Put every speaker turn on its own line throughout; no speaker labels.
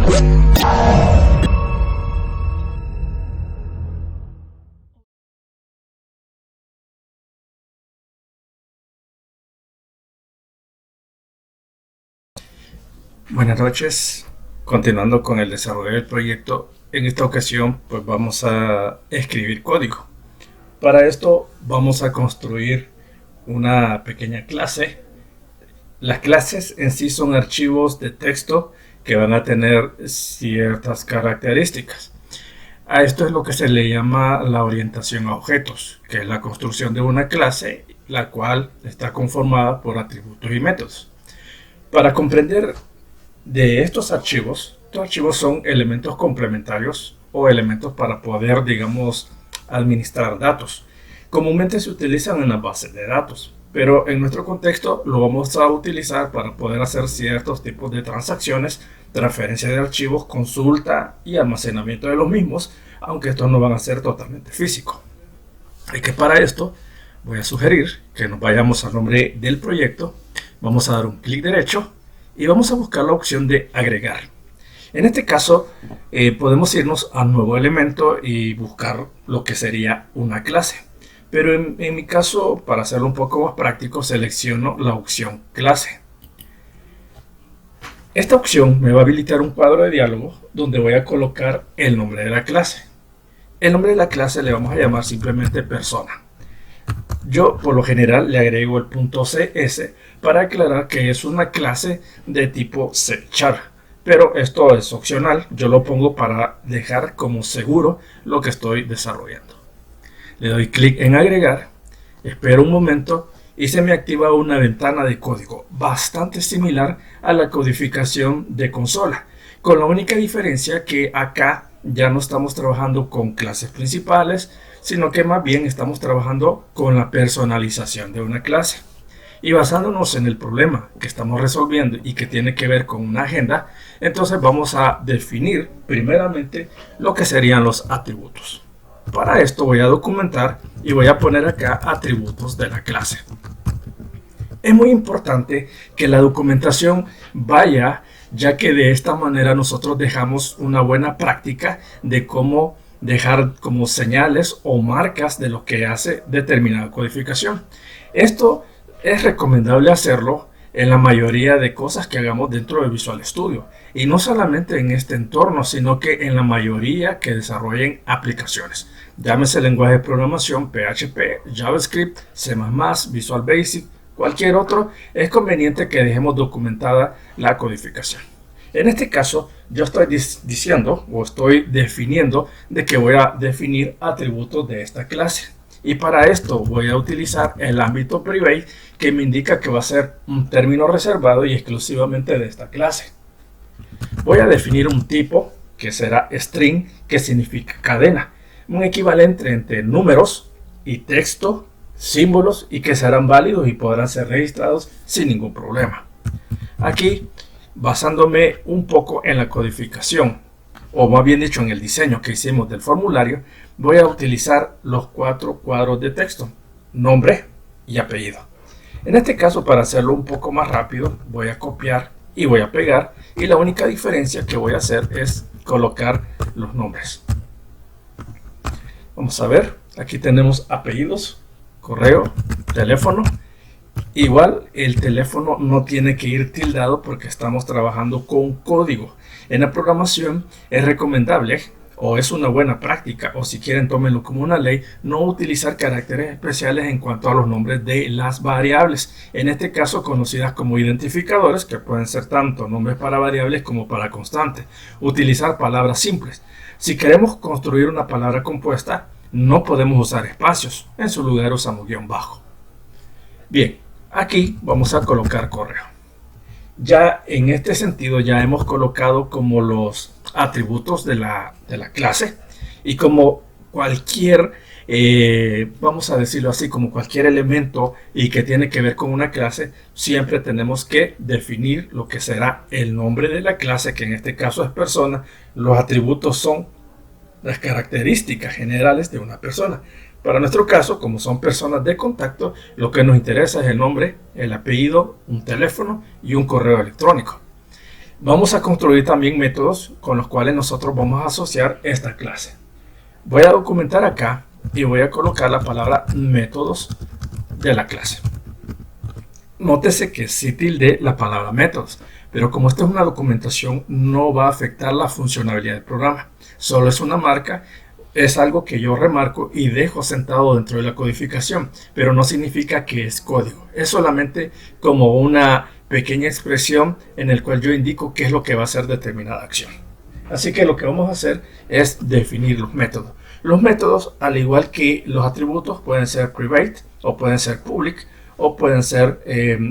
Buenas noches. Continuando con el desarrollo del proyecto, en esta ocasión pues vamos a escribir código. Para esto vamos a construir una pequeña clase. Las clases en sí son archivos de texto que van a tener ciertas características. A esto es lo que se le llama la orientación a objetos, que es la construcción de una clase, la cual está conformada por atributos y métodos. Para comprender de estos archivos son elementos complementarios o elementos para poder, digamos, administrar datos. Comúnmente se utilizan en las bases de datos, pero en nuestro contexto lo vamos a utilizar para poder hacer ciertos tipos de transacciones, transferencia de archivos, consulta y almacenamiento de los mismos, aunque estos no van a ser totalmente físicos. Y que para esto voy a sugerir que nos vayamos al nombre del proyecto, vamos a dar un clic derecho y vamos a buscar la opción de agregar. En este caso podemos irnos a nuevo elemento y buscar lo que sería una clase. Pero en mi caso, para hacerlo un poco más práctico, selecciono la opción clase. Esta opción me va a habilitar un cuadro de diálogo donde voy a colocar el nombre de la clase. El nombre de la clase le vamos a llamar simplemente persona. Yo por lo general le agrego el .cs para aclarar que es una clase de tipo C#, pero esto es opcional, yo lo pongo para dejar como seguro lo que estoy desarrollando. Le doy clic en agregar, espero un momento y se me activa una ventana de código bastante similar a la codificación de consola, con la única diferencia que acá ya no estamos trabajando con clases principales, sino que más bien estamos trabajando con la personalización de una clase. Y basándonos en el problema que estamos resolviendo y que tiene que ver con una agenda, entonces vamos a definir primeramente lo que serían los atributos. Para esto voy a documentar y voy a poner acá atributos de la clase. Es muy importante que la documentación vaya, ya que de esta manera nosotros dejamos una buena práctica de cómo dejar como señales o marcas de lo que hace determinada codificación. Esto es recomendable hacerlo en la mayoría de cosas que hagamos dentro de Visual Studio, y no solamente en este entorno, sino que en la mayoría que desarrollen aplicaciones, llámese lenguaje de programación, PHP, JavaScript, C++, Visual Basic, cualquier otro. Es conveniente que dejemos documentada la codificación. En este caso yo estoy diciendo o estoy definiendo de que voy a definir atributos de esta clase. Y para esto voy a utilizar el ámbito private, que me indica que va a ser un término reservado y exclusivamente de esta clase. Voy a definir un tipo que será string, que significa cadena, un equivalente entre números y texto, símbolos, y que serán válidos y podrán ser registrados sin ningún problema. Aquí, basándome un poco en la codificación, o más bien dicho en el diseño que hicimos del formulario, voy a utilizar los 4 cuadros de texto, nombre y apellido. En este caso, para hacerlo un poco más rápido, voy a copiar y voy a pegar, y la única diferencia que voy a hacer es colocar los nombres. Vamos a ver, aquí tenemos apellidos, correo, teléfono. Igual el teléfono no tiene que ir tildado porque estamos trabajando con código. En la programación es recomendable, o es una buena práctica, o si quieren tómenlo como una ley, no utilizar caracteres especiales en cuanto a los nombres de las variables, en este caso conocidas como identificadores, que pueden ser tanto nombres para variables como para constantes. Utilizar palabras simples. Si queremos construir una palabra compuesta, no podemos usar espacios, en su lugar usamos guión bajo. Bien, aquí vamos a colocar correo. Ya en este sentido ya hemos colocado como los atributos de la clase, y como cualquier, vamos a decirlo así, como cualquier elemento y que tiene que ver con una clase, siempre tenemos que definir lo que será el nombre de la clase, que en este caso es persona. Los atributos son las características generales de una persona. Para nuestro caso, como son personas de contacto, lo que nos interesa es el nombre, el apellido, un teléfono y un correo electrónico. Vamos a construir también métodos con los cuales nosotros vamos a asociar esta clase. Voy a documentar acá y voy a colocar la palabra métodos de la clase. Nótese que sí tilde la palabra métodos, pero como esta es una documentación no va a afectar la funcionalidad del programa. Solo es una marca, es algo que yo remarco y dejo sentado dentro de la codificación, pero no significa que es código. Es solamente como una pequeña expresión en el cual yo indico qué es lo que va a hacer determinada acción. Así que lo que vamos a hacer es definir los métodos. Los métodos, al igual que los atributos, pueden ser private o pueden ser public o pueden ser,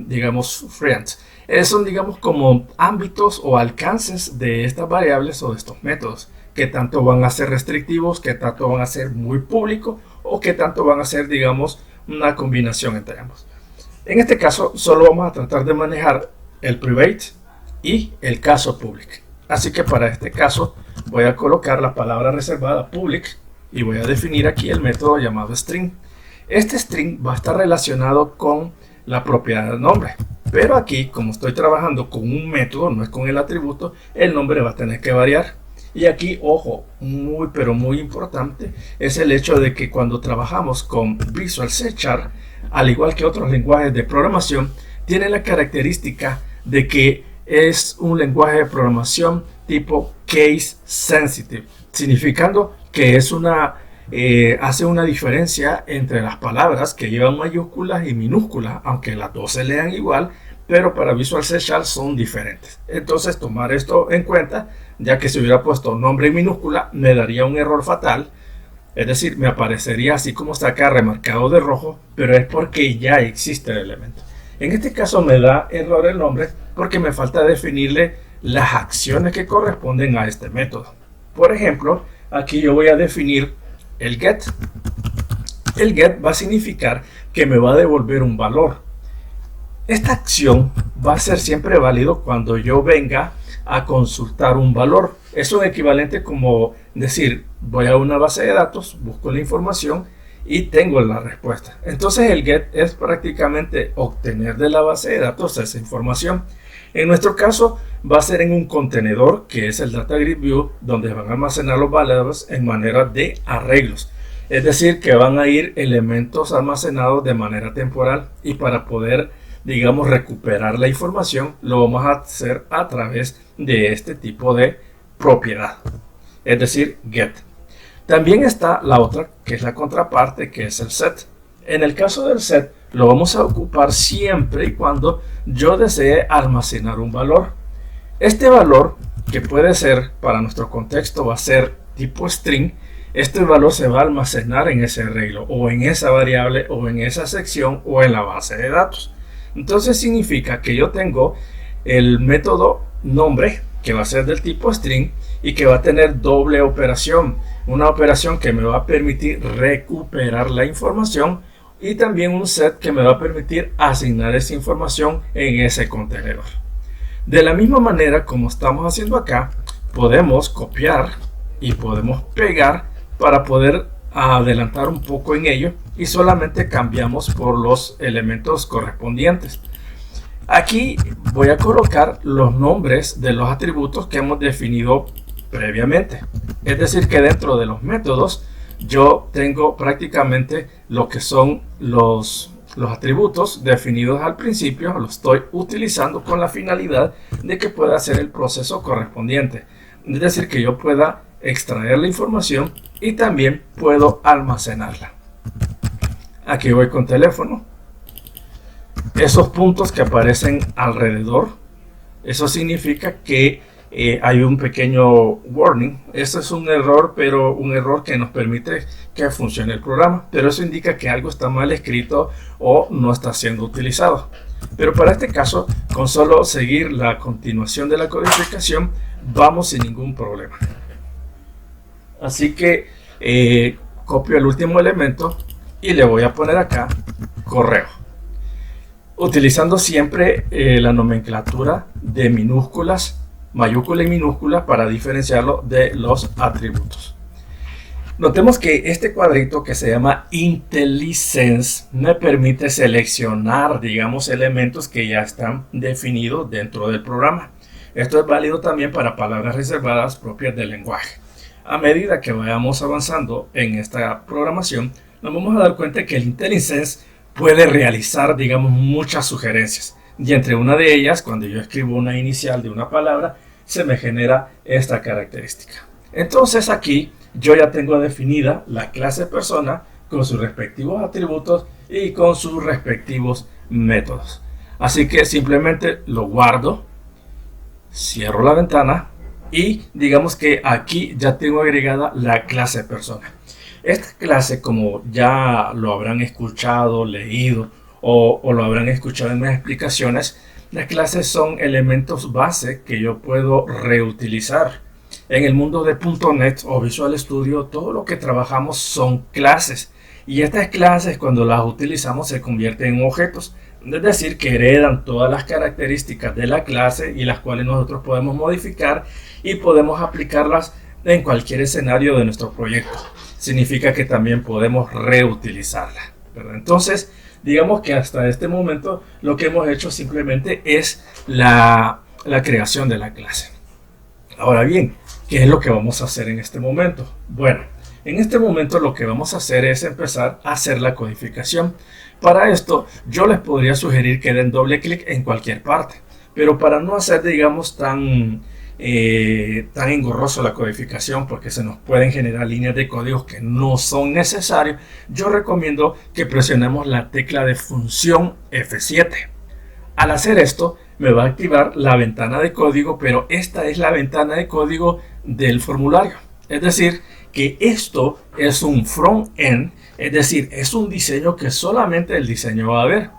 digamos, friends. Son, digamos, como ámbitos o alcances de estas variables o de estos métodos, que tanto van a ser restrictivos, que tanto van a ser muy públicos o que tanto van a ser, digamos, una combinación entre ambos. En este caso, solo vamos a tratar de manejar el private y el caso public. Así que para este caso voy a colocar la palabra reservada public y voy a definir aquí el método llamado string. Este string va a estar relacionado con la propiedad del nombre, pero aquí, como estoy trabajando con un método, no es con el atributo, el nombre va a tener que variar. Y aquí, ojo, muy pero muy importante, es el hecho de que cuando trabajamos con Visual C#, al igual que otros lenguajes de programación, tiene la característica de que es un lenguaje de programación tipo case sensitive, significando que es hace una diferencia entre las palabras que llevan mayúsculas y minúsculas, aunque las dos se lean igual, pero para Visual C# son diferentes. Entonces, tomar esto en cuenta, ya que si hubiera puesto nombre en minúscula, me daría un error fatal. Es decir, me aparecería así como está acá remarcado de rojo, pero es porque ya existe el elemento. En este caso me da error el nombre porque me falta definirle las acciones que corresponden a este método. Por ejemplo, aquí yo voy a definir el get. El get va a significar que me va a devolver un valor. Esta acción va a ser siempre válido cuando yo venga a consultar un valor. Es un equivalente como decir, voy a una base de datos, busco la información y tengo la respuesta. Entonces el get es prácticamente obtener de la base de datos esa información. En nuestro caso va a ser en un contenedor que es el Data Grid View, donde van a almacenar los valores en manera de arreglos. Es decir, que van a ir elementos almacenados de manera temporal y para poder, digamos, recuperar la información, lo vamos a hacer a través de este tipo de propiedad, es decir, get. También está la otra, que es la contraparte, que es el set. En el caso del set, lo vamos a ocupar siempre y cuando yo desee almacenar un valor. Este valor, que puede ser, para nuestro contexto, va a ser tipo string. Este valor se va a almacenar en ese arreglo, o en esa variable, o en esa sección, o en la base de datos. Entonces significa que yo tengo el método nombre, que va a ser del tipo string y que va a tener doble operación. Una operación que me va a permitir recuperar la información y también un set que me va a permitir asignar esa información en ese contenedor. De la misma manera como estamos haciendo acá, podemos copiar y podemos pegar para poder adelantar un poco en ello y solamente cambiamos por los elementos correspondientes. Aquí voy a colocar los nombres de los atributos que hemos definido previamente. Es decir, que dentro de los métodos yo tengo prácticamente lo que son los atributos definidos al principio, los estoy utilizando con la finalidad de que pueda hacer el proceso correspondiente. Es decir, que yo pueda extraer la información y también puedo almacenarla. Aquí voy con teléfono. Esos puntos que aparecen alrededor, eso significa que hay un pequeño warning. Eso es un error, pero un error que nos permite que funcione el programa. Pero eso indica que algo está mal escrito o no está siendo utilizado. Pero para este caso, con solo seguir la continuación de la codificación, vamos sin ningún problema. Así que copio el último elemento y le voy a poner acá correo, utilizando siempre la nomenclatura de minúsculas, mayúscula y minúscula para diferenciarlo de los atributos. Notemos que este cuadrito que se llama IntelliSense me permite seleccionar, digamos, elementos que ya están definidos dentro del programa. Esto es válido también para palabras reservadas propias del lenguaje. A medida que vayamos avanzando en esta programación, nos vamos a dar cuenta que el IntelliSense puede realizar, digamos, muchas sugerencias. Y entre una de ellas, cuando yo escribo una inicial de una palabra, se me genera esta característica. Entonces aquí yo ya tengo definida la clase persona con sus respectivos atributos y con sus respectivos métodos. Así que simplemente lo guardo, cierro la ventana y digamos que aquí ya tengo agregada la clase persona. Esta clase, como ya lo habrán escuchado, leído o lo habrán escuchado en mis explicaciones, las clases son elementos base que yo puedo reutilizar. En el mundo de .NET o Visual Studio, todo lo que trabajamos son clases. Y estas clases, cuando las utilizamos, se convierten en objetos. Es decir, que heredan todas las características de la clase y las cuales nosotros podemos modificar y podemos aplicarlas en cualquier escenario de nuestro proyecto. Significa que también podemos reutilizarla, ¿verdad? Entonces, digamos que hasta este momento lo que hemos hecho simplemente es la creación de la clase. Ahora bien, ¿qué es lo que vamos a hacer en este momento? Bueno, en este momento lo que vamos a hacer es empezar a hacer la codificación. Para esto, yo les podría sugerir que den doble clic en cualquier parte, pero para no hacer, digamos, tan engorroso la codificación, porque se nos pueden generar líneas de código que no son necesarias, yo recomiendo que presionemos la tecla de función F7. Al hacer esto, me va a activar la ventana de código, pero esta es la ventana de código del formulario. Es decir, que esto es un front-end, es decir, es un diseño que solamente el diseño va a ver.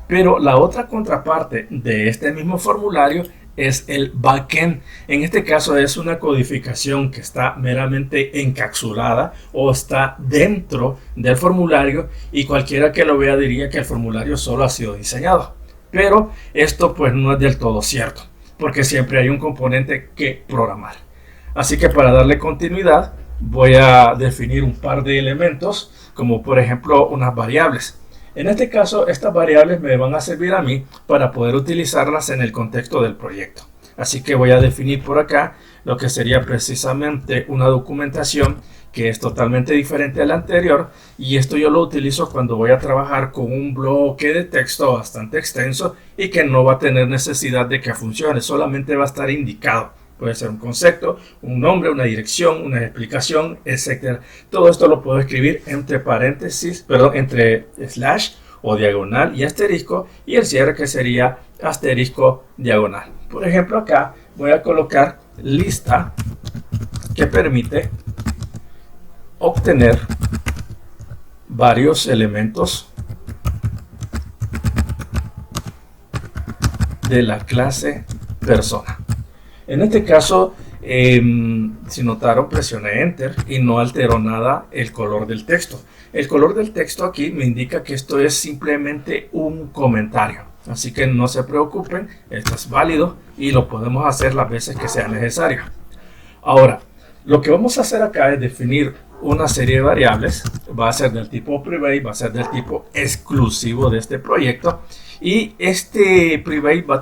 Pero la otra contraparte de este mismo formulario es el backend. En este caso es una codificación que está meramente encapsulada o está dentro del formulario, y cualquiera que lo vea diría que el formulario solo ha sido diseñado. Pero esto pues no es del todo cierto, porque siempre hay un componente que programar. Así que para darle continuidad voy a definir un par de elementos, como por ejemplo unas variables. En este caso, estas variables me van a servir a mí para poder utilizarlas en el contexto del proyecto. Así que voy a definir por acá lo que sería precisamente una documentación que es totalmente diferente a la anterior, y esto yo lo utilizo cuando voy a trabajar con un bloque de texto bastante extenso y que no va a tener necesidad de que funcione, solamente va a estar indicado. Puede ser un concepto, un nombre, una dirección, una explicación, etc. Todo esto lo puedo escribir entre paréntesis, entre slash o diagonal y asterisco, y el cierre que sería asterisco diagonal. Por ejemplo, acá voy a colocar lista, que permite obtener varios elementos de la clase persona. En este caso, si notaron, presioné Enter y no alteró nada el color del texto. El color del texto aquí me indica que esto es simplemente un comentario. Así que no se preocupen, esto es válido y lo podemos hacer las veces que sea necesario. Ahora, lo que vamos a hacer acá es definir una serie de variables. Va a ser del tipo private, va a ser del tipo exclusivo de este proyecto. Y este private va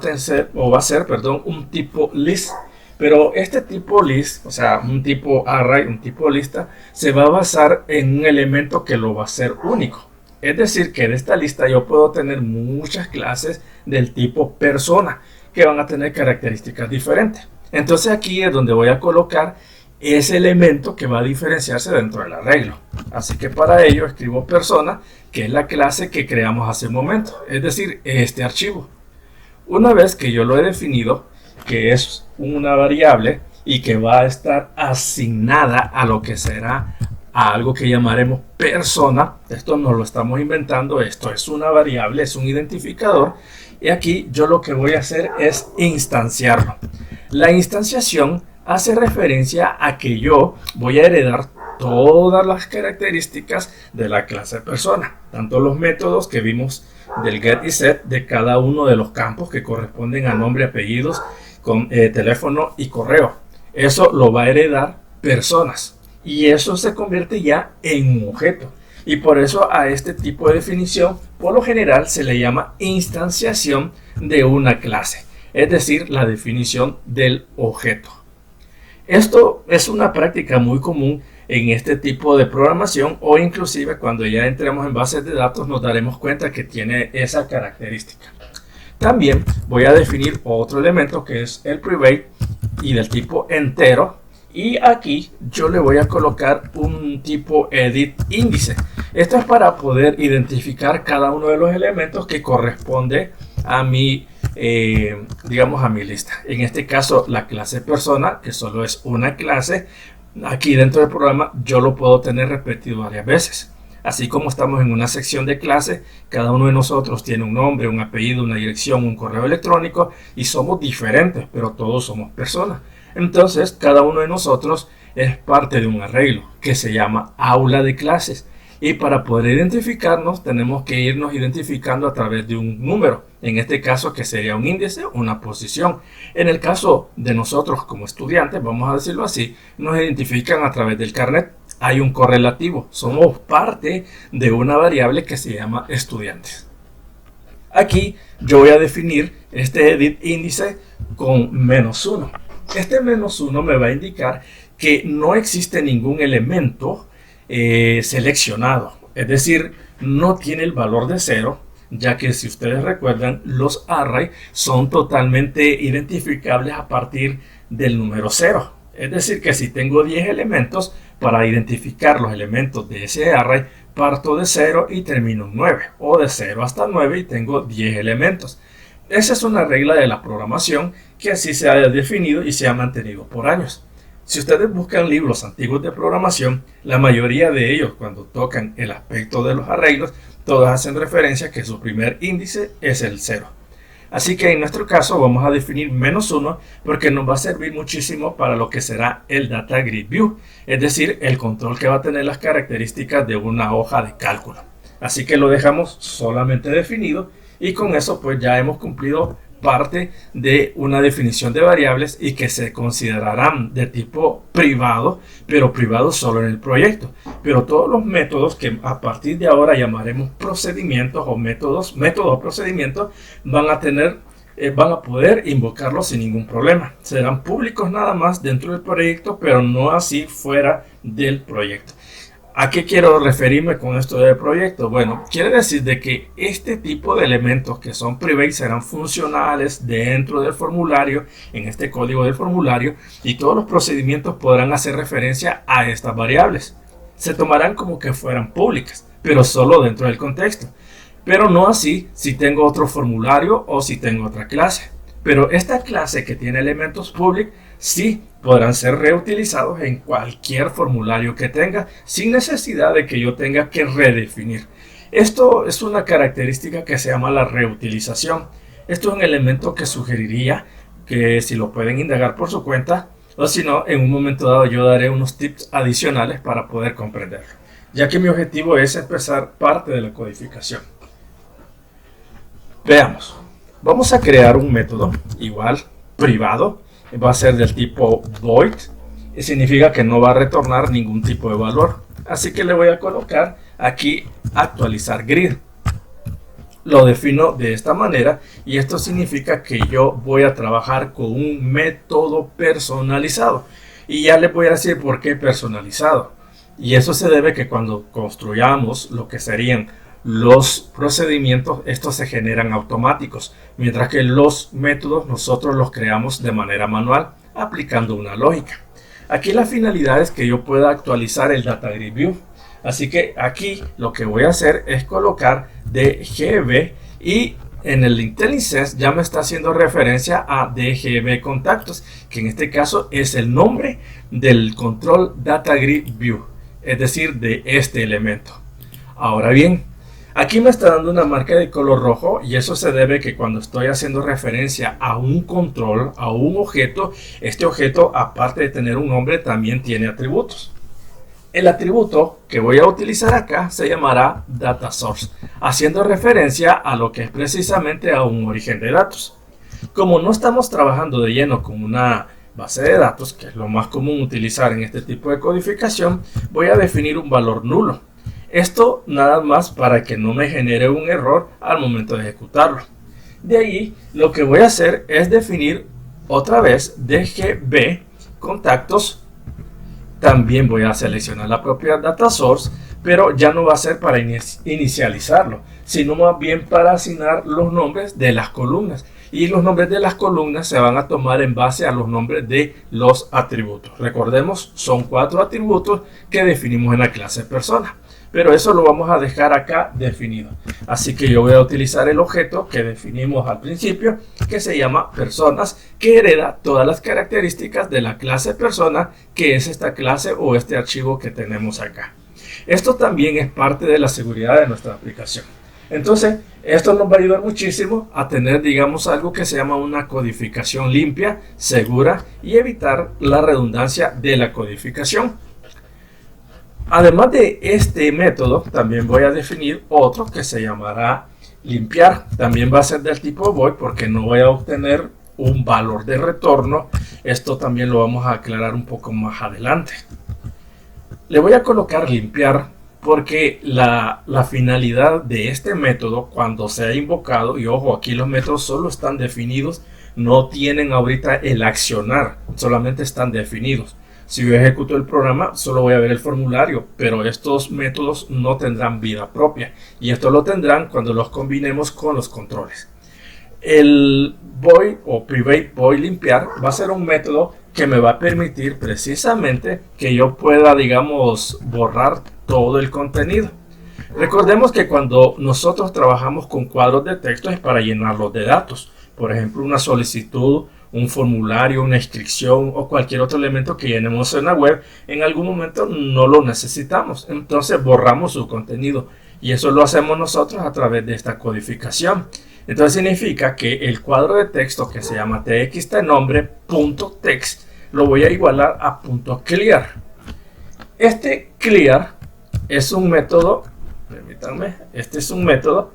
a ser un tipo list. Pero este tipo list, o sea, un tipo array, un tipo lista, se va a basar en un elemento que lo va a hacer único. Es decir, que de esta lista yo puedo tener muchas clases del tipo persona que van a tener características diferentes. Entonces aquí es donde voy a colocar ese elemento que va a diferenciarse dentro del arreglo. Así que para ello escribo persona, que es la clase que creamos hace un momento, es decir, este archivo. Una vez que yo lo he definido, que es una variable y que va a estar asignada a lo que será a algo que llamaremos persona, esto no lo estamos inventando, esto es una variable, es un identificador, y aquí yo lo que voy a hacer es instanciarlo. La instanciación hace referencia a que yo voy a heredar todas las características de la clase persona, tanto los métodos que vimos del get y set de cada uno de los campos que corresponden a nombre, apellidos, con teléfono y correo. Eso lo va a heredar personas y eso se convierte ya en un objeto, y por eso a este tipo de definición por lo general se le llama instanciación de una clase. es decir, la definición del objeto. Esto es una práctica muy común en este tipo de programación, o inclusive cuando ya entremos en bases de datos nos daremos cuenta que tiene esa característica. También voy a definir otro elemento que es el private y del tipo entero, y aquí yo le voy a colocar un tipo edit índice. Esto es para poder identificar cada uno de los elementos que corresponde a mi digamos a mi lista. En este caso la clase persona, que solo es una clase, aquí dentro del programa yo lo puedo tener repetido varias veces. Así como estamos en una sección de clase, cada uno de nosotros tiene un nombre, un apellido, una dirección, un correo electrónico, y somos diferentes, pero todos somos personas. Entonces cada uno de nosotros es parte de un arreglo que se llama aula de clases. Y para poder identificarnos tenemos que irnos identificando a través de un número. En este caso, que sería un índice, una posición. En el caso de nosotros como estudiantes, vamos a decirlo así, nos identifican a través del carnet. Hay un correlativo. Somos parte de una variable que se llama estudiantes. Aquí yo voy a definir este edit índice con -1. Este -1 me va a indicar que no existe ningún elemento seleccionado, es decir, no tiene el valor de 0, ya que si ustedes recuerdan, los arrays son totalmente identificables a partir del número 0. Es decir, que si tengo 10 elementos, para identificar los elementos de ese array, parto de 0 y termino en 9, o de 0 hasta 9 y tengo 10 elementos. Esa es una regla de la programación que así se ha definido y se ha mantenido por años. Si ustedes buscan libros antiguos de programación, la mayoría de ellos, cuando tocan el aspecto de los arreglos, todos hacen referencia a que su primer índice es el 0. Así que en nuestro caso vamos a definir -1 porque nos va a servir muchísimo para lo que será el Data Grid View, es decir, el control que va a tener las características de una hoja de cálculo. Así que lo dejamos solamente definido y con eso pues ya hemos cumplido parte de una definición de variables y que se considerarán de tipo privado, pero privado solo en el proyecto. Pero todos los métodos que a partir de ahora llamaremos procedimientos o métodos o procedimientos van a poder invocarlos sin ningún problema. Serán públicos nada más dentro del proyecto, pero no así fuera del proyecto. ¿A qué quiero referirme con esto del proyecto? Bueno, quiere decir de que este tipo de elementos que son private serán funcionales dentro del formulario, en este código del formulario, y todos los procedimientos podrán hacer referencia a estas variables. Se tomarán como que fueran públicas, pero solo dentro del contexto. Pero no así si tengo otro formulario o si tengo otra clase. Pero esta clase que tiene elementos public sí podrán ser reutilizados en cualquier formulario que tenga sin necesidad de que yo tenga que redefinir. Esto es una característica que se llama la reutilización. Esto es un elemento que sugeriría que si lo pueden indagar por su cuenta, o si no, en un momento dado yo daré unos tips adicionales para poder comprenderlo, ya que mi objetivo es empezar parte de la codificación. Veamos. Vamos a crear un método igual privado, va a ser del tipo void y significa que no va a retornar ningún tipo de valor. Así que le voy a colocar aquí actualizar grid. Lo defino de esta manera y esto significa que yo voy a trabajar con un método personalizado. Y ya les voy a decir por qué personalizado. Y eso se debe que cuando construyamos lo que serían los procedimientos, estos se generan automáticos, mientras que los métodos nosotros los creamos de manera manual, aplicando una lógica. Aquí la finalidad es que yo pueda actualizar el Data Grid View. Así que aquí lo que voy a hacer es colocar DGB y en el IntelliSense ya me está haciendo referencia a DGB contactos, que en este caso es el nombre del control Data Grid View, es decir, de este elemento. Ahora bien, aquí me está dando una marca de color rojo y eso se debe que cuando estoy haciendo referencia a un control, a un objeto, este objeto aparte de tener un nombre también tiene atributos. El atributo que voy a utilizar acá se llamará Data Source, haciendo referencia a lo que es precisamente a un origen de datos. Como no estamos trabajando de lleno con una base de datos, que es lo más común utilizar en este tipo de codificación, voy a definir un valor nulo. Esto nada más para que no me genere un error al momento de ejecutarlo. De ahí lo que voy a hacer es definir otra vez DGB contactos. También voy a seleccionar la propiedad data source, pero ya no va a ser para inicializarlo, sino más bien para asignar los nombres de las columnas. Y los nombres de las columnas se van a tomar en base a los nombres de los atributos. Recordemos, son 4 atributos que definimos en la clase persona. Pero eso lo vamos a dejar acá definido. Así que yo voy a utilizar el objeto que definimos al principio, que se llama personas, que hereda todas las características de la clase persona, que es esta clase o este archivo que tenemos acá. Esto también es parte de la seguridad de nuestra aplicación. Entonces, esto nos va a ayudar muchísimo a tener, digamos, algo que se llama una codificación limpia, segura y evitar la redundancia de la codificación. Además de este método, también voy a definir otro que se llamará limpiar. También va a ser del tipo void porque no voy a obtener un valor de retorno. Esto también lo vamos a aclarar un poco más adelante. Le voy a colocar limpiar porque la finalidad de este método cuando sea invocado, y ojo, aquí los métodos solo están definidos, no tienen ahorita el accionar, solamente están definidos. Si yo ejecuto el programa, solo voy a ver el formulario, pero estos métodos no tendrán vida propia. Y esto lo tendrán cuando los combinemos con los controles. El void o private void limpiar va a ser un método que me va a permitir precisamente que yo pueda, digamos, borrar todo el contenido. Recordemos que cuando nosotros trabajamos con cuadros de texto es para llenarlos de datos. Por ejemplo, una solicitud, un formulario, una inscripción o cualquier otro elemento que llenemos en la web, en algún momento no lo necesitamos. Entonces borramos su contenido y eso lo hacemos nosotros a través de esta codificación. Entonces significa que el cuadro de texto que se llama txtnombre.text lo voy a igualar a .clear. Este clear es un método, permítanme, este es un método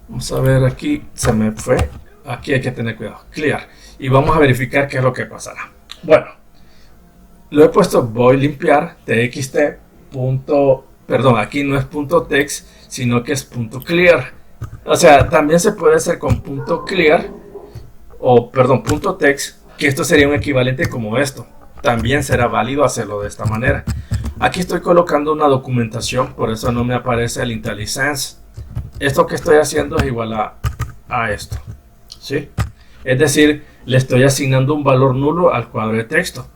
vamos a ver aquí, se me fue. Aquí hay que tener cuidado. Clear. Y vamos a verificar qué es lo que pasará. Bueno, lo he puesto voy limpiar txt. Perdón, aquí no es .text, sino que es .clear. O sea, también se puede hacer con .clear o, perdón, .text, que esto sería un equivalente como esto. También será válido hacerlo de esta manera. Aquí estoy colocando una documentación, por eso no me aparece el IntelliSense. Esto que estoy haciendo es igual a esto, ¿sí? Es decir, le estoy asignando un valor nulo al cuadro de texto.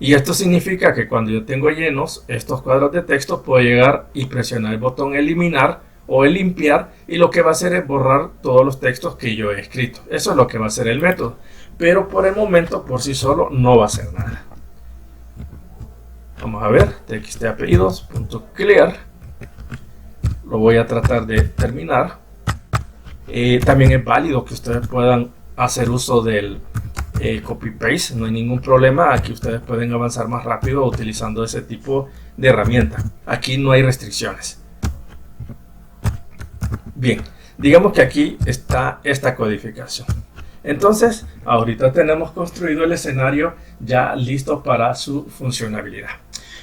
Y esto significa que cuando yo tengo llenos estos cuadros de texto, puedo llegar y presionar el botón eliminar o el limpiar, y lo que va a hacer es borrar todos los textos que yo he escrito. Eso es lo que va a hacer el método. Pero por el momento, por sí solo, no va a hacer nada. Vamos a ver, txtapellidos.clear. Lo voy a tratar de terminar. También es válido que ustedes puedan hacer uso del copy-paste. No hay ningún problema. Aquí ustedes pueden avanzar más rápido utilizando ese tipo de herramienta. Aquí no hay restricciones. Bien, digamos que aquí está esta codificación. Entonces, ahorita tenemos construido el escenario ya listo para su funcionalidad.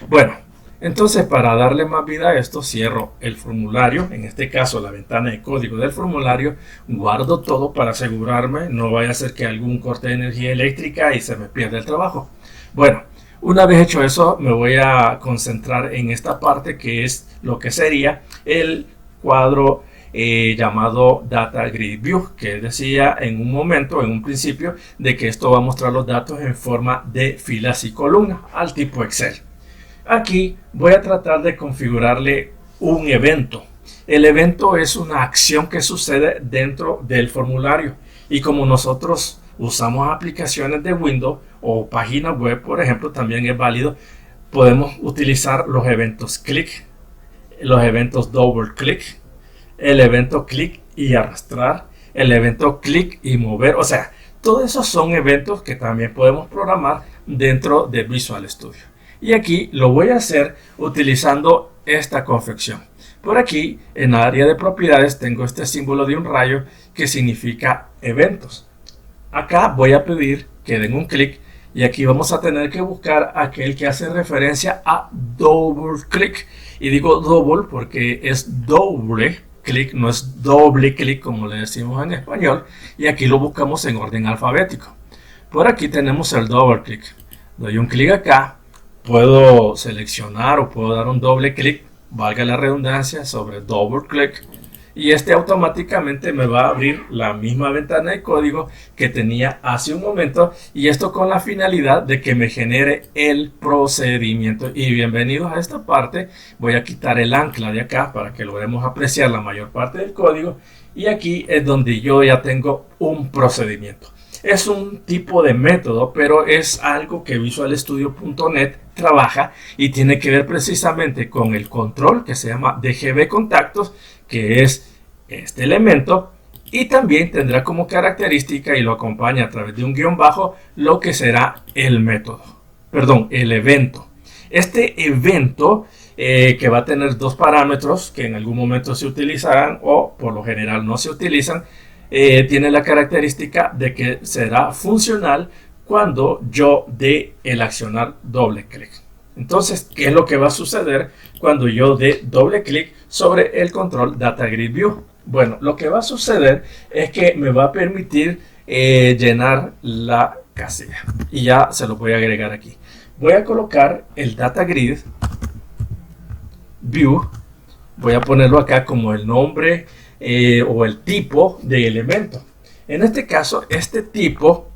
Bueno, entonces, para darle más vida a esto, cierro el formulario, en este caso la ventana de código del formulario, guardo todo para asegurarme, no vaya a ser que algún corte de energía eléctrica y se me pierda el trabajo. Bueno, una vez hecho eso, me voy a concentrar en esta parte que es lo que sería el cuadro llamado Data Grid View, que decía en un momento, en un principio, de que esto va a mostrar los datos en forma de filas y columnas al tipo Excel. Aquí voy a tratar de configurarle un evento. El evento es una acción que sucede dentro del formulario, y como nosotros usamos aplicaciones de Windows o páginas web, por ejemplo, también es válido. Podemos utilizar los eventos click, los eventos double click, el evento clic y arrastrar, el evento clic y mover. O sea, todos esos son eventos que también podemos programar dentro de Visual Studio. Y aquí lo voy a hacer utilizando esta confección. Por aquí, en la área de propiedades, tengo este símbolo de un rayo que significa eventos. Acá voy a pedir que den un clic Y aquí vamos a tener que buscar aquel que hace referencia a double click. Y digo double porque es doble clic, no es doble clic como le decimos en español. Y aquí lo buscamos en orden alfabético. Por aquí tenemos el double click. Doy un clic acá, puedo seleccionar o puedo dar un doble clic, valga la redundancia, sobre double click. Y este automáticamente me va a abrir la misma ventana de código que tenía hace un momento, y esto con la finalidad de que me genere el procedimiento. Y bienvenidos a esta parte. Voy a quitar el ancla de acá para que logremos apreciar la mayor parte del código, y aquí es donde yo ya tengo un procedimiento. Es un tipo de método, pero es algo que Visual Studio.net trabaja y tiene que ver precisamente con el control que se llama DGB contactos, que es este elemento, y también tendrá como característica, y lo acompaña a través de un guión bajo, lo que será el método, perdón, el evento. Este evento que va a tener dos parámetros que en algún momento se utilizarán o por lo general no se utilizan, tiene la característica de que será funcional cuando yo dé el accionar doble clic. Entonces, ¿qué es lo que va a suceder cuando yo dé doble clic sobre el control Data Grid View? Bueno, lo que va a suceder es que me va a permitir llenar la casilla, y ya se lo voy a agregar aquí. Voy a colocar el Data Grid View, voy a ponerlo acá como el nombre o el tipo de elemento. En este caso, este tipo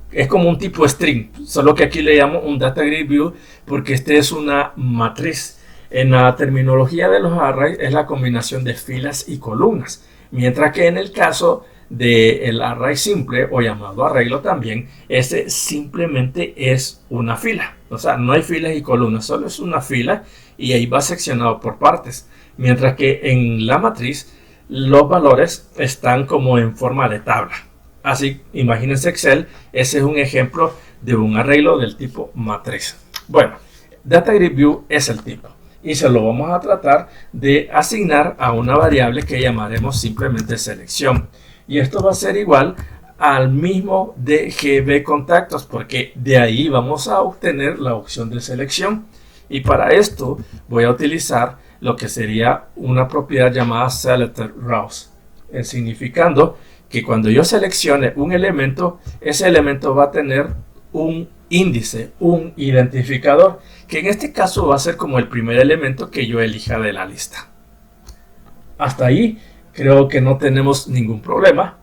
es como un tipo string, solo que aquí le llamo un Data Grid View porque este es una matriz. En la terminología de los arrays es la combinación de filas y columnas, mientras que en el caso del array simple, o llamado arreglo también, ese simplemente es una fila. O sea, no hay filas y columnas, solo es una fila y ahí va seccionado por partes. Mientras que en la matriz los valores están como en forma de tabla. Así, imagínense Excel, ese es un ejemplo de un arreglo del tipo matriz. Bueno, Data Grid View es el tipo, y se lo vamos a tratar de asignar a una variable que llamaremos simplemente selección. Y esto va a ser igual al mismo DGB contactos, porque de ahí vamos a obtener la opción de selección. Y para esto voy a utilizar lo que sería una propiedad llamada Selected Rows, significando que cuando yo seleccione un elemento, ese elemento va a tener un índice, un identificador, que en este caso va a ser como el primer elemento que yo elija de la lista. Hasta ahí creo que no tenemos ningún problema.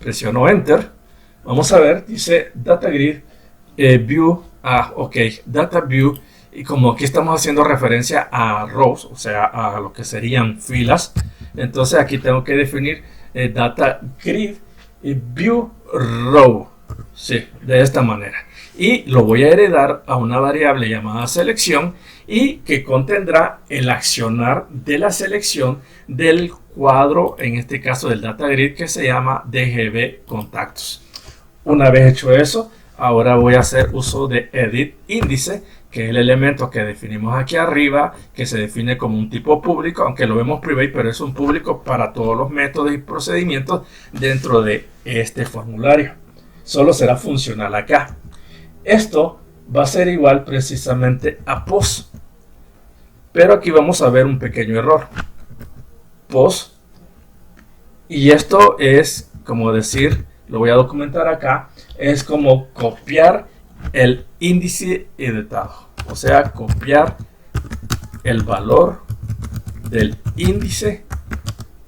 Presiono Enter. Vamos a ver, dice Data Grid View. Ok, Data View. Y como aquí estamos haciendo referencia a rows, o sea, a lo que serían filas, entonces aquí tengo que definir Data Grid View Row. Sí, de esta manera. Y lo voy a heredar a una variable llamada selección, y que contendrá el accionar de la selección del cuadro, en este caso del Data Grid, que se llama DGB contactos. Una vez hecho eso, ahora voy a hacer uso de Edit Índice, que es el elemento que definimos aquí arriba, que se define como un tipo público, aunque lo vemos private, pero es un público para todos los métodos y procedimientos dentro de este formulario. Solo será funcional acá. Esto va a ser igual precisamente a post, pero aquí vamos a ver un pequeño error. Post, y esto es como decir, lo voy a documentar acá, es como copiar el índice editado, o sea, copiar el valor del índice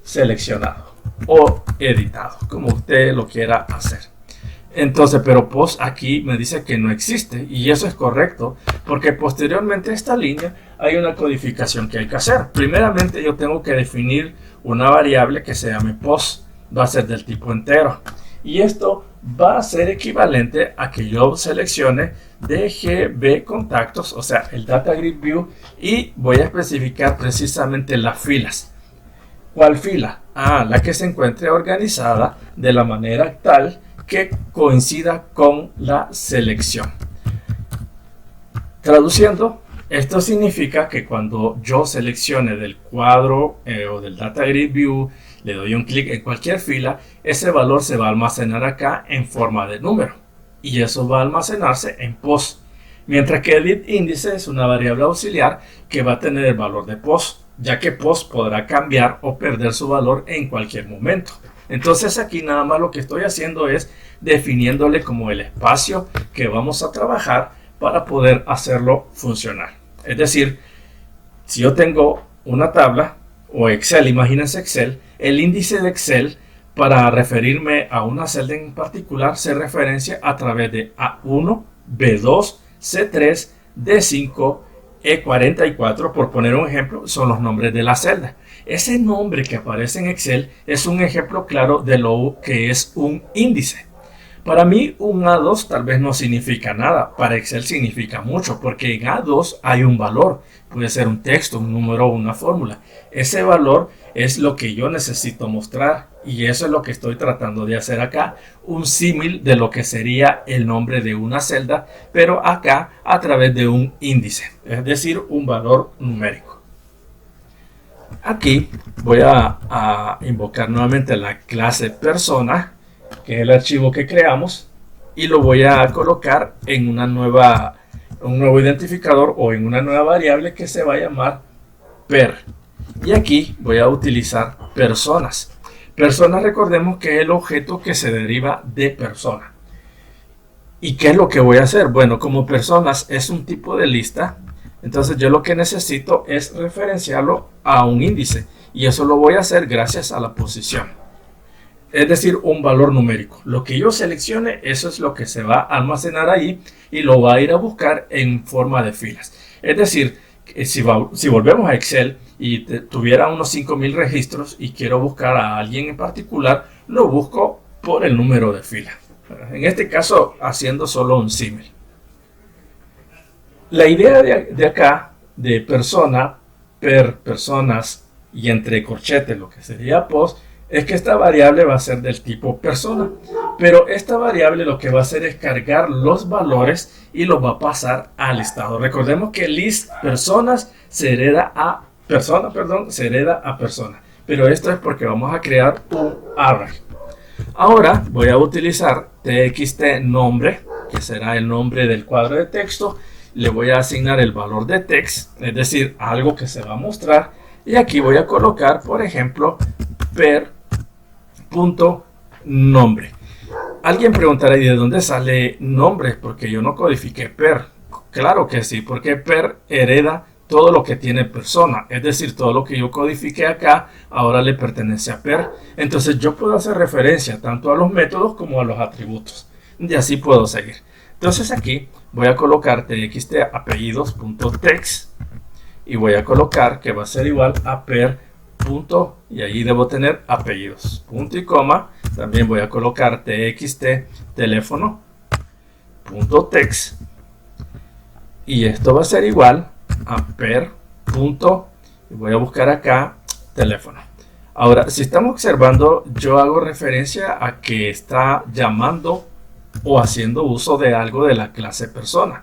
seleccionado o editado, como usted lo quiera hacer. Entonces, pero post aquí me dice que no existe, y eso es correcto, porque posteriormente a esta línea hay una codificación que hay que hacer. Primeramente yo tengo que definir una variable que se llame post, va a ser del tipo entero, y esto va a ser equivalente a que yo seleccione DGB contactos, o sea, el Data Grid View, y voy a especificar precisamente las filas. ¿Cuál fila? La que se encuentre organizada de la manera tal que coincida con la selección. Traduciendo, esto significa que cuando yo seleccione del cuadro o del Data Grid View, le doy un clic en cualquier fila, ese valor se va a almacenar acá en forma de número. y eso va a almacenarse en post. Mientras que edit índice es una variable auxiliar que va a tener el valor de post, ya que post podrá cambiar o perder su valor en cualquier momento. Entonces aquí nada más lo que estoy haciendo es definiéndole como el espacio que vamos a trabajar para poder hacerlo funcionar. Es decir, si yo tengo una tabla o Excel, imagínense Excel, el índice de Excel para referirme a una celda en particular se referencia a través de A1, B2, C3, D5, E44, por poner un ejemplo, son los nombres de la celda. Ese nombre que aparece en Excel es un ejemplo claro de lo que es un índice. Para mí un A2 tal vez no significa nada, para Excel significa mucho, porque en A2 hay un valor, puede ser un texto, un número o una fórmula. Ese valor es lo que yo necesito mostrar y eso es lo que estoy tratando de hacer acá, un símil de lo que sería el nombre de una celda, pero acá a través de un índice, es decir, un valor numérico. Aquí voy a invocar nuevamente la clase persona, que es el archivo que creamos, y lo voy a colocar en un nuevo identificador o en una nueva variable que se va a llamar per. Y aquí voy a utilizar personas. Personas, recordemos que es el objeto que se deriva de persona. ¿Y qué es lo que voy a hacer? Bueno, como personas es un tipo de lista, entonces yo lo que necesito es referenciarlo a un índice. Y eso lo voy a hacer gracias a la posición. Es decir, un valor numérico. Lo que yo seleccione, eso es lo que se va a almacenar ahí y lo va a ir a buscar en forma de filas. Es decir, si volvemos a Excel y tuviera unos 5000 registros y quiero buscar a alguien en particular, lo busco por el número de fila. En este caso, haciendo solo un símil. La idea de acá, de persona, per, personas y entre corchetes, lo que sería post, es que esta variable va a ser del tipo persona, pero esta variable lo que va a hacer es cargar los valores y los va a pasar al listado. Recordemos que list personas se hereda a persona, pero esto es porque vamos a crear un array. Ahora voy a utilizar txt nombre, que será el nombre del cuadro de texto. Le voy a asignar el valor de text, es decir, algo que se va a mostrar, y aquí voy a colocar, por ejemplo, per.nombre. Alguien preguntará, ¿y de dónde sale nombre? Porque yo no codifiqué per. Claro que sí, porque per hereda todo lo que tiene persona, es decir, todo lo que yo codifiqué acá ahora le pertenece a per. Entonces yo puedo hacer referencia tanto a los métodos como a los atributos, y así puedo seguir. Entonces aquí voy a colocar txt apellidos.text y voy a colocar que va a ser igual a per. Y ahí debo tener apellidos, punto y coma. También voy a colocar txt teléfono.text y esto va a ser igual a per. Y voy a buscar acá teléfono. Ahora, si estamos observando, yo hago referencia a que está llamando o haciendo uso de algo de la clase persona.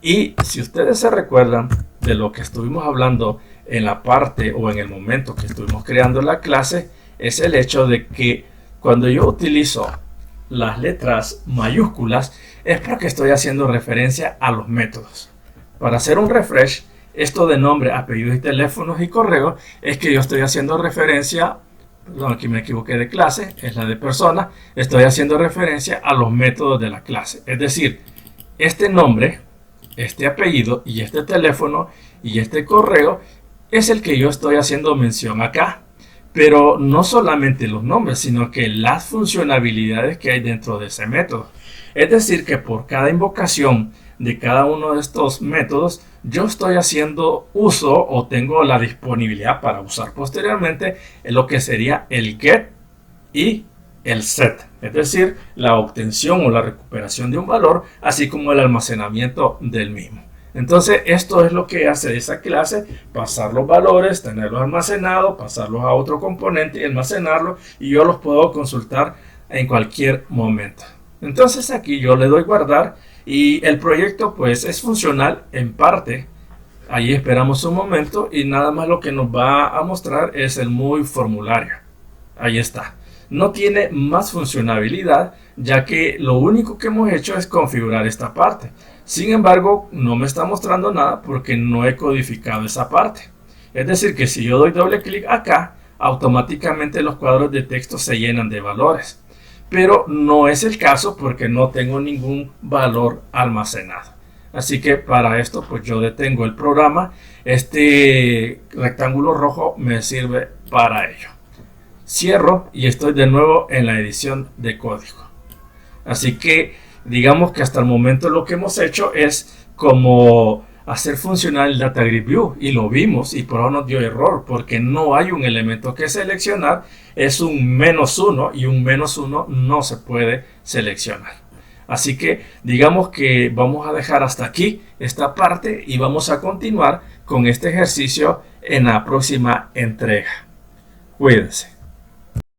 Y si ustedes se recuerdan de lo que estuvimos hablando en la parte o en el momento que estuvimos creando la clase, es el hecho de que cuando yo utilizo las letras mayúsculas es porque estoy haciendo referencia a los métodos. Para hacer un refresh, esto de nombre, apellidos y teléfonos y correo es que yo estoy haciendo referencia, perdón, aquí me equivoqué de clase, es la de persona, estoy haciendo referencia a los métodos de la clase. Es decir, este nombre, este apellido y este teléfono y este correo es el que yo estoy haciendo mención acá, pero no solamente los nombres, sino que las funcionalidades que hay dentro de ese método. Es decir, que por cada invocación de cada uno de estos métodos, yo estoy haciendo uso o tengo la disponibilidad para usar posteriormente en lo que sería el get y el set, es decir, la obtención o la recuperación de un valor, así como el almacenamiento del mismo. Entonces, esto es lo que hace esa clase: pasar los valores, tenerlos almacenados, pasarlos a otro componente y almacenarlos, y yo los puedo consultar en cualquier momento. Entonces, aquí yo le doy guardar y el proyecto pues es funcional en parte. Ahí esperamos un momento y nada más lo que nos va a mostrar es el muy formulario. Ahí está. No tiene más funcionalidad, ya que lo único que hemos hecho es configurar esta parte. Sin embargo, no me está mostrando nada porque no he codificado esa parte. Es decir, que si yo doy doble clic acá, automáticamente los cuadros de texto se llenan de valores. Pero no es el caso porque no tengo ningún valor almacenado. Así que para esto pues yo detengo el programa. Este rectángulo rojo me sirve para ello. Cierro y estoy de nuevo en la edición de código. Así que digamos que hasta el momento lo que hemos hecho es como hacer funcionar el Data Grid View, y lo vimos y por ahora nos dio error porque no hay un elemento que seleccionar, es un -1 y un -1 no se puede seleccionar. Así que digamos que vamos a dejar hasta aquí esta parte y vamos a continuar con este ejercicio en la próxima entrega. Cuídense.